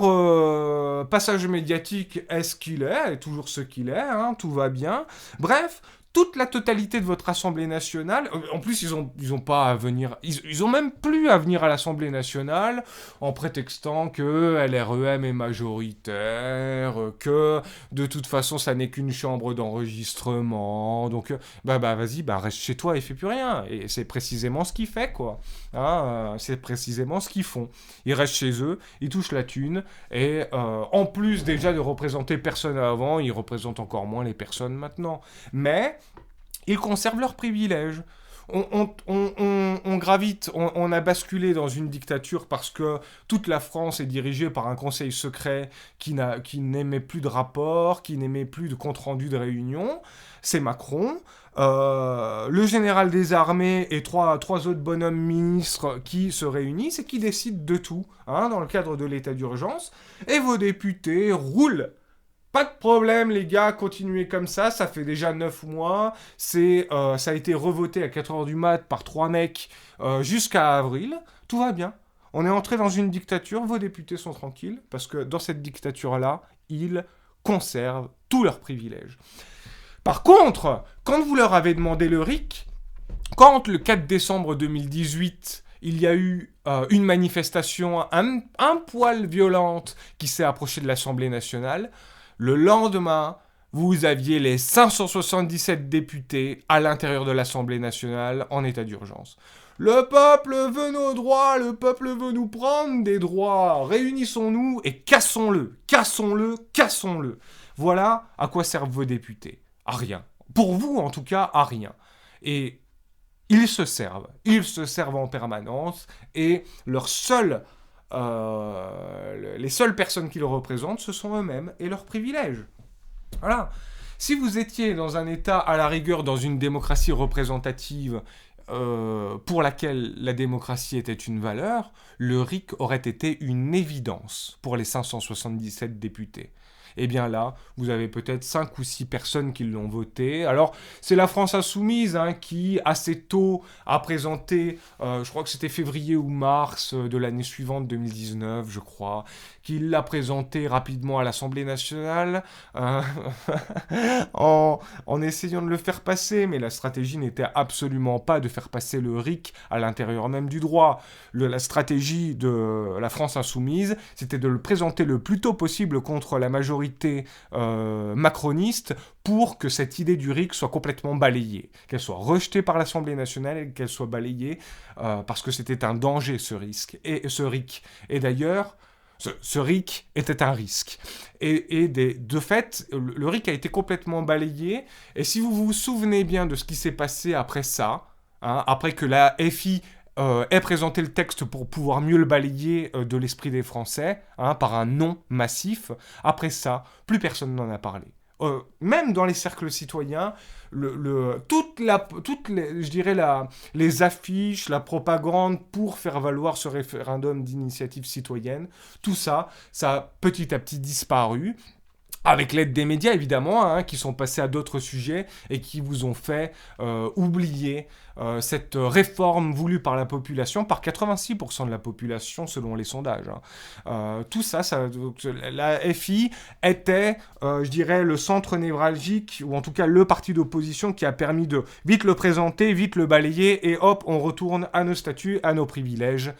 Speaker 1: passage médiatique est ce qu'il est toujours ce qu'il est, tout va bien. Bref, toute la totalité de votre Assemblée nationale, en plus ils ont pas à venir, ils ont même plus à venir à l'Assemblée nationale en prétextant que LREM est majoritaire, que de toute façon ça n'est qu'une chambre d'enregistrement, donc vas-y, reste chez toi et fais plus rien. Et c'est précisément ce qu'ils font, quoi. C'est précisément ce qu'ils font. Ils restent chez eux, ils touchent la thune, et en plus déjà de représenter personne avant, ils représentent encore moins les personnes maintenant. Mais ils conservent leurs privilèges. On gravite, on a basculé dans une dictature parce que toute la France est dirigée par un conseil secret qui n'aimait plus de rapports, qui n'aimait plus de compte-rendu de réunion. C'est Macron. Le général des armées et trois autres bonhommes ministres qui se réunissent et qui décident de tout, dans le cadre de l'état d'urgence. Et vos députés roulent. Pas de problème, les gars, continuez comme ça fait déjà 9 mois, ça a été revoté à 4h du mat par 3 mecs jusqu'à avril, tout va bien. On est entré dans une dictature, vos députés sont tranquilles, parce que dans cette dictature-là, ils conservent tous leurs privilèges. Par contre, quand vous leur avez demandé le RIC, quand le 4 décembre 2018, il y a eu une manifestation un poil violente qui s'est approchée de l'Assemblée nationale, le lendemain, vous aviez les 577 députés à l'intérieur de l'Assemblée nationale en état d'urgence. Le peuple veut nos droits, le peuple veut nous prendre des droits, réunissons-nous et cassons-le, cassons-le, cassons-le. Voilà à quoi servent vos députés. À rien. Pour vous, en tout cas, à rien. Et ils se servent en permanence, et les seules personnes qu'ils représentent, ce sont eux-mêmes et leurs privilèges. Voilà. Si vous étiez dans un État, à la rigueur, dans une démocratie représentative, pour laquelle la démocratie était une valeur, le RIC aurait été une évidence pour les 577 députés. Eh bien là, vous avez peut-être 5 ou 6 personnes qui l'ont voté. Alors, c'est la France Insoumise qui, assez tôt, a présenté, je crois que c'était février ou mars de l'année suivante, 2019, je crois, qui l'a présenté rapidement à l'Assemblée nationale, en essayant de le faire passer, mais la stratégie n'était absolument pas de faire passer le RIC à l'intérieur même du droit. La stratégie de la France Insoumise, c'était de le présenter le plus tôt possible contre la majorité macroniste pour que cette idée du RIC soit complètement balayée, qu'elle soit rejetée par l'Assemblée nationale et qu'elle soit balayée parce que c'était un danger ce RIC. Et d'ailleurs, ce RIC était un risque. Et de fait, le RIC a été complètement balayé. Et si vous vous souvenez bien de ce qui s'est passé après ça, après que la FI ait présenté le texte pour pouvoir mieux le balayer de l'esprit des Français, par un non massif, après ça, plus personne n'en a parlé. Même dans les cercles citoyens, les affiches, la propagande pour faire valoir ce référendum d'initiative citoyenne, tout ça, ça a petit à petit disparu. Avec l'aide des médias, évidemment, qui sont passés à d'autres sujets et qui vous ont fait oublier cette réforme voulue par la population, par 86% de la population selon les sondages. Tout ça, la FI était, je dirais, le centre névralgique, ou en tout cas le parti d'opposition qui a permis de vite le présenter, vite le balayer, et hop, on retourne à nos statuts, à nos privilèges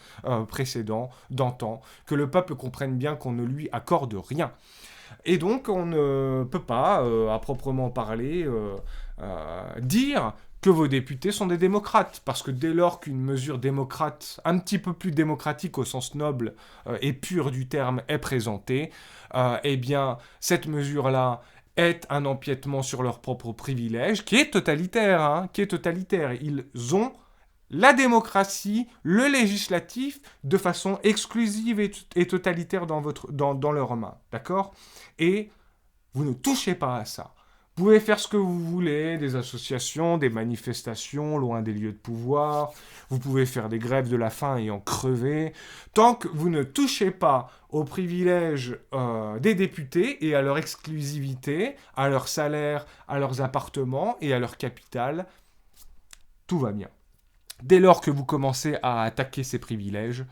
Speaker 1: précédents, d'antan, que le peuple comprenne bien qu'on ne lui accorde rien. Et donc, on ne peut pas, à proprement parler, dire que vos députés sont des démocrates. Parce que dès lors qu'une mesure démocrate, un petit peu plus démocratique au sens noble et pur du terme, est présentée, eh bien, cette mesure-là est un empiètement sur leurs propres privilèges, qui est totalitaire, Ils ont la démocratie, le législatif, de façon exclusive et totalitaire dans leurs mains, d'accord ? Et vous ne touchez pas à ça. Vous pouvez faire ce que vous voulez, des associations, des manifestations, loin des lieux de pouvoir. Vous pouvez faire des grèves de la faim et en crever. Tant que vous ne touchez pas aux privilèges des députés et à leur exclusivité, à leur salaire, à leurs appartements et à leur capital, tout va bien. Dès lors que vous commencez à attaquer ces privilèges,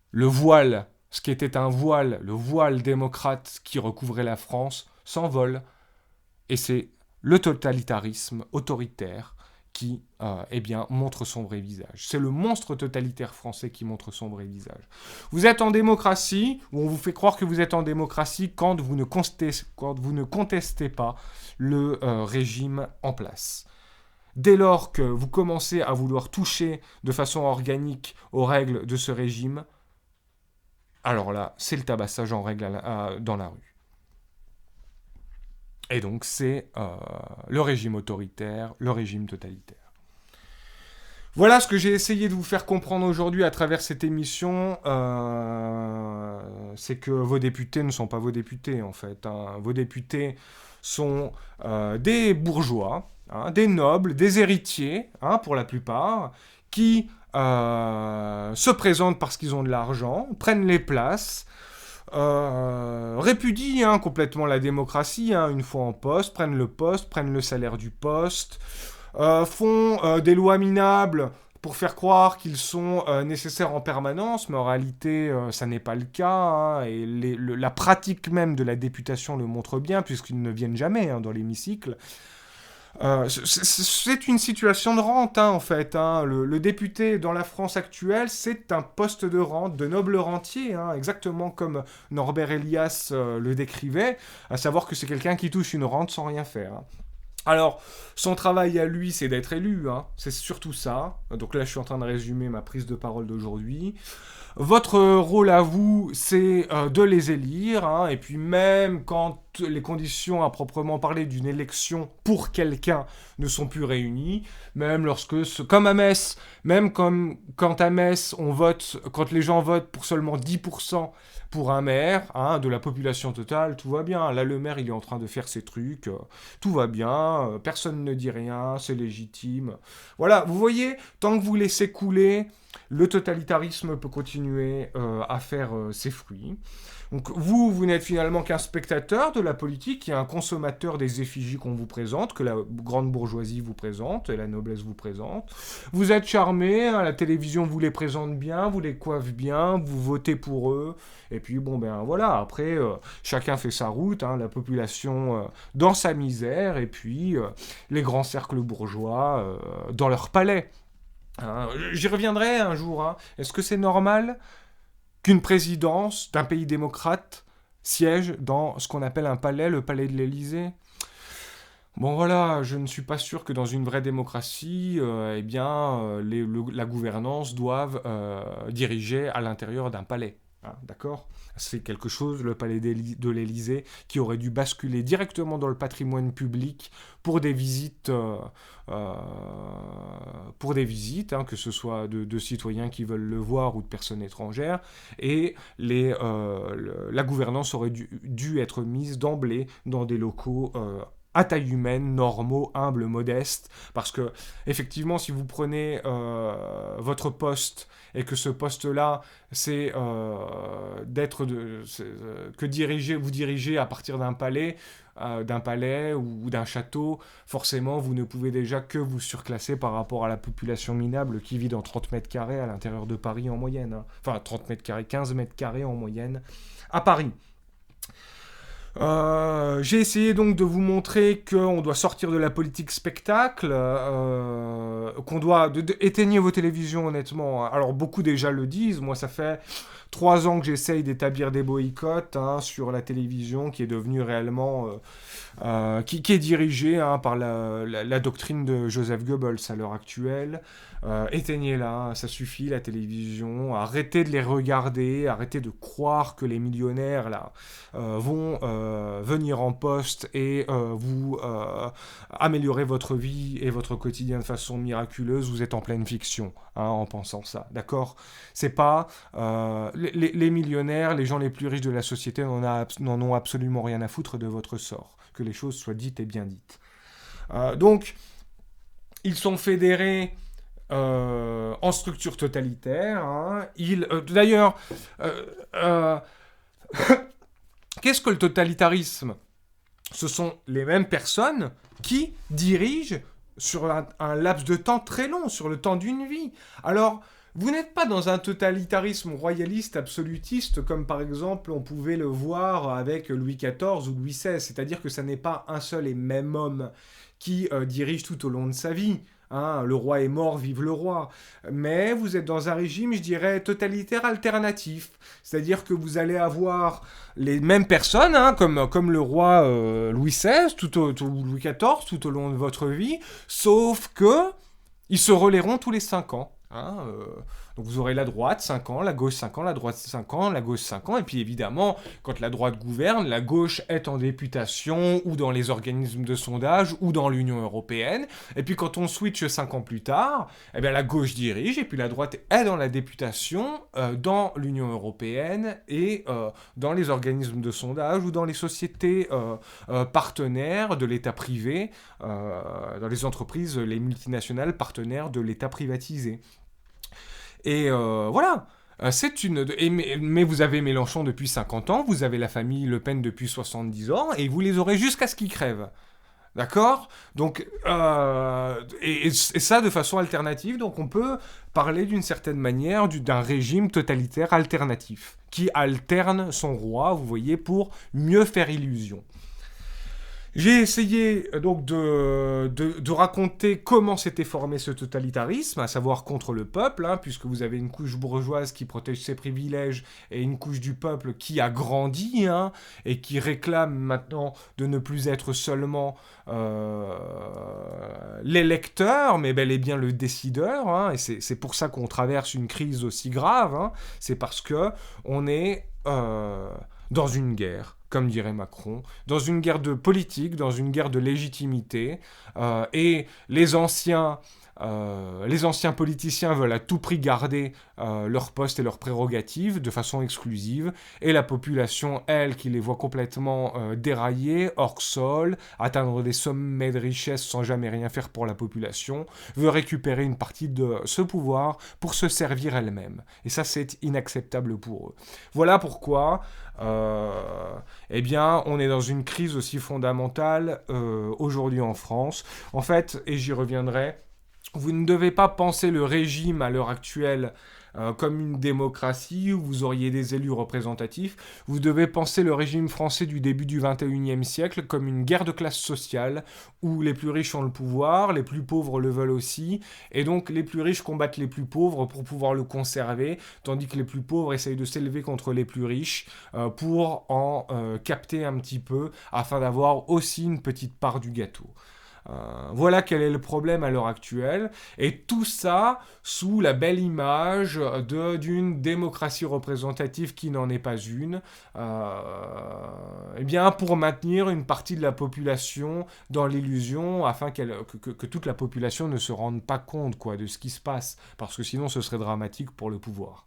Speaker 1: le voile, ce qui était un voile, le voile démocrate qui recouvrait la France, s'envole. Et c'est le totalitarisme autoritaire qui montre son vrai visage. C'est le monstre totalitaire français qui montre son vrai visage. Vous êtes en démocratie, ou on vous fait croire que vous êtes en démocratie quand vous ne contestez pas le régime en place. Dès lors que vous commencez à vouloir toucher de façon organique aux règles de ce régime, alors là, c'est le tabassage en règle dans la rue. Et donc, c'est le régime autoritaire, le régime totalitaire. Voilà ce que j'ai essayé de vous faire comprendre aujourd'hui à travers cette émission. C'est que vos députés ne sont pas vos députés, en fait. Vos députés sont des bourgeois, des nobles, des héritiers, pour la plupart, qui se présentent parce qu'ils ont de l'argent, prennent les places, répudient complètement la démocratie une fois en poste, prennent le salaire du poste, font des lois minables pour faire croire qu'ils sont nécessaires en permanence, mais en réalité, ça n'est pas le cas, hein, et la pratique même de la députation le montre bien, puisqu'ils ne viennent jamais hein, dans l'hémicycle. C'est une situation de rente, hein, en fait. Hein. Le député dans la France actuelle, c'est un poste de rente, de noble rentier, hein, exactement comme Norbert Elias le décrivait, à savoir que c'est quelqu'un qui touche une rente sans rien faire. Hein. Alors, son travail à lui, c'est d'être élu, hein. C'est surtout ça. Donc là, je suis en train de résumer ma prise de parole d'aujourd'hui. Votre rôle à vous, c'est de les élire, hein, et puis même quand les conditions à proprement parler d'une élection pour quelqu'un ne sont plus réunies, même lorsque, comme à Metz, même comme quand à Metz, on vote, quand les gens votent pour seulement 10% pour un maire, hein, de la population totale, tout va bien. Là, le maire, il est en train de faire ses trucs, tout va bien, personne ne dit rien, c'est légitime. Voilà, vous voyez, tant que vous laissez couler, le totalitarisme peut continuer à faire ses fruits. Donc vous n'êtes finalement qu'un spectateur de la politique et un consommateur des effigies qu'on vous présente, que la grande bourgeoisie vous présente et la noblesse vous présente. Vous êtes charmé, hein, la télévision vous les présente bien, vous les coiffe bien, vous votez pour eux. Et puis bon ben voilà, après chacun fait sa route, hein, la population dans sa misère et puis les grands cercles bourgeois dans leur palais. Hein, j'y reviendrai un jour. Hein. Est-ce que c'est normal qu'une présidence d'un pays démocrate siège dans ce qu'on appelle un palais, le palais de l'Élysée ? Bon voilà, je ne suis pas sûr que dans une vraie démocratie, la gouvernance doive diriger à l'intérieur d'un palais. Hein, d'accord ? C'est quelque chose, le palais de l'Élysée, qui aurait dû basculer directement dans le patrimoine public pour des visites, hein, que ce soit de citoyens qui veulent le voir ou de personnes étrangères. Et la gouvernance aurait dû être mise d'emblée dans des locaux à taille humaine, normaux, humbles, modestes, parce que effectivement, si vous prenez votre poste et que ce poste-là, c'est vous dirigez à partir d'un palais ou d'un château, forcément, vous ne pouvez déjà que vous surclasser par rapport à la population minable qui vit dans 30 mètres carrés à l'intérieur de Paris en moyenne. Hein. Enfin, 30 mètres carrés, 15 mètres carrés en moyenne à Paris. J'ai essayé donc de vous montrer qu'on doit sortir de la politique spectacle, qu'on doit éteigner vos télévisions honnêtement. Alors beaucoup déjà le disent, moi ça fait 3 ans que j'essaye d'établir des boycotts hein, sur la télévision qui est devenue réellement... qui est dirigée hein, par la doctrine de Joseph Goebbels à l'heure actuelle. Éteignez-la, ça suffit la télévision, arrêtez de les regarder, arrêtez de croire que les millionnaires là vont venir en poste et vous améliorer votre vie et votre quotidien de façon miraculeuse, vous êtes en pleine fiction hein, en pensant ça, d'accord ? C'est pas... les millionnaires, les gens les plus riches de la société n'en ont absolument rien à foutre de votre sort, que les choses soient dites et bien dites. Donc, ils sont fédérés en structure totalitaire. Hein. D'ailleurs, qu'est-ce que le totalitarisme ? Ce sont les mêmes personnes qui dirigent sur un laps de temps très long, sur le temps d'une vie. Alors, vous n'êtes pas dans un totalitarisme royaliste, absolutiste, comme par exemple on pouvait le voir avec Louis XIV ou Louis XVI, c'est-à-dire que ça n'est pas un seul et même homme qui dirige tout au long de sa vie. Hein, le roi est mort, vive le roi. Mais vous êtes dans un régime, je dirais, totalitaire alternatif. C'est-à-dire que vous allez avoir les mêmes personnes, hein, comme le roi Louis XVI, ou Louis XIV, tout au long de votre vie, sauf que ils se relaieront tous les 5 ans. Hein, donc vous aurez la droite 5 ans, la gauche 5 ans, la droite 5 ans, la gauche 5 ans, et puis évidemment, quand la droite gouverne, la gauche est en députation, ou dans les organismes de sondage, ou dans l'Union européenne, et puis quand on switch 5 ans plus tard, eh bien la gauche dirige, et puis la droite est dans la députation, dans l'Union européenne, et dans les organismes de sondage, ou dans les sociétés partenaires de l'État privé, dans les entreprises, les multinationales partenaires de l'État privatisé. Et voilà, mais vous avez Mélenchon depuis 50 ans, vous avez la famille Le Pen depuis 70 ans, et vous les aurez jusqu'à ce qu'ils crèvent. D'accord? Donc, et ça de façon alternative. Donc, on peut parler d'une certaine manière d'un régime totalitaire alternatif qui alterne son roi, vous voyez, pour mieux faire illusion. J'ai essayé donc de raconter comment s'était formé ce totalitarisme, à savoir contre le peuple, hein, puisque vous avez une couche bourgeoise qui protège ses privilèges et une couche du peuple qui a grandi, hein, et qui réclame maintenant de ne plus être seulement l'électeur, mais bel et bien le décideur. Hein, et c'est pour ça qu'on traverse une crise aussi grave. Hein, c'est parce que on est dans une guerre, comme dirait Macron, dans une guerre de politique, dans une guerre de légitimité, et les anciens politiciens veulent à tout prix garder leur poste et leurs prérogatives de façon exclusive, et la population, elle, qui les voit complètement dérailler, hors sol, atteindre des sommets de richesse sans jamais rien faire pour la population, veut récupérer une partie de ce pouvoir pour se servir elle-même. Et ça, c'est inacceptable pour eux. Voilà pourquoi eh bien, on est dans une crise aussi fondamentale aujourd'hui en France. En fait, et j'y reviendrai, vous ne devez pas penser le régime à l'heure actuelle comme une démocratie où vous auriez des élus représentatifs. Vous devez penser le régime français du début du XXIe siècle comme une guerre de classe sociale où les plus riches ont le pouvoir, les plus pauvres le veulent aussi, et donc les plus riches combattent les plus pauvres pour pouvoir le conserver, tandis que les plus pauvres essayent de s'élever contre les plus riches pour en capter un petit peu afin d'avoir aussi une petite part du gâteau. Voilà quel est le problème à l'heure actuelle. Et tout ça sous la belle image d'une démocratie représentative qui n'en est pas une. Eh bien, pour maintenir une partie de la population dans l'illusion, afin que toute la population ne se rende pas compte quoi, de ce qui se passe. Parce que sinon, ce serait dramatique pour le pouvoir.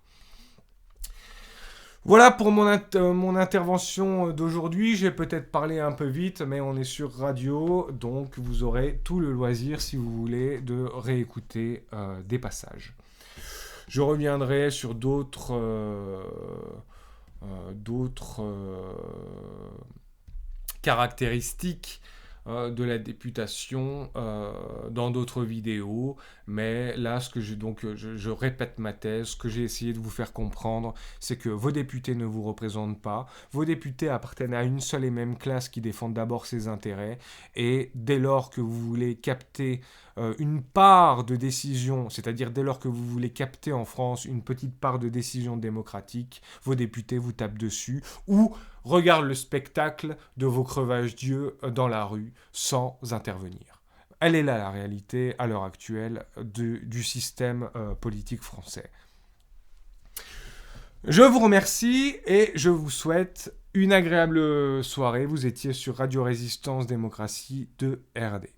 Speaker 1: Voilà pour mon intervention d'aujourd'hui. J'ai peut-être parlé un peu vite, mais on est sur radio, donc vous aurez tout le loisir, si vous voulez, de réécouter des passages. Je reviendrai sur d'autres caractéristiques de la députation dans d'autres vidéos, mais là, je répète ma thèse, ce que j'ai essayé de vous faire comprendre, c'est que vos députés ne vous représentent pas, vos députés appartiennent à une seule et même classe qui défend d'abord ses intérêts, et dès lors que vous voulez capter une part de décision, c'est-à-dire dès lors que vous voulez capter en France une petite part de décision démocratique, vos députés vous tapent dessus, ou regardent le spectacle de vos creuvages d'yeux dans la rue sans intervenir. Elle est là la réalité à l'heure actuelle du système politique français. Je vous remercie et je vous souhaite une agréable soirée. Vous étiez sur Radio Résistance Démocratie de RD.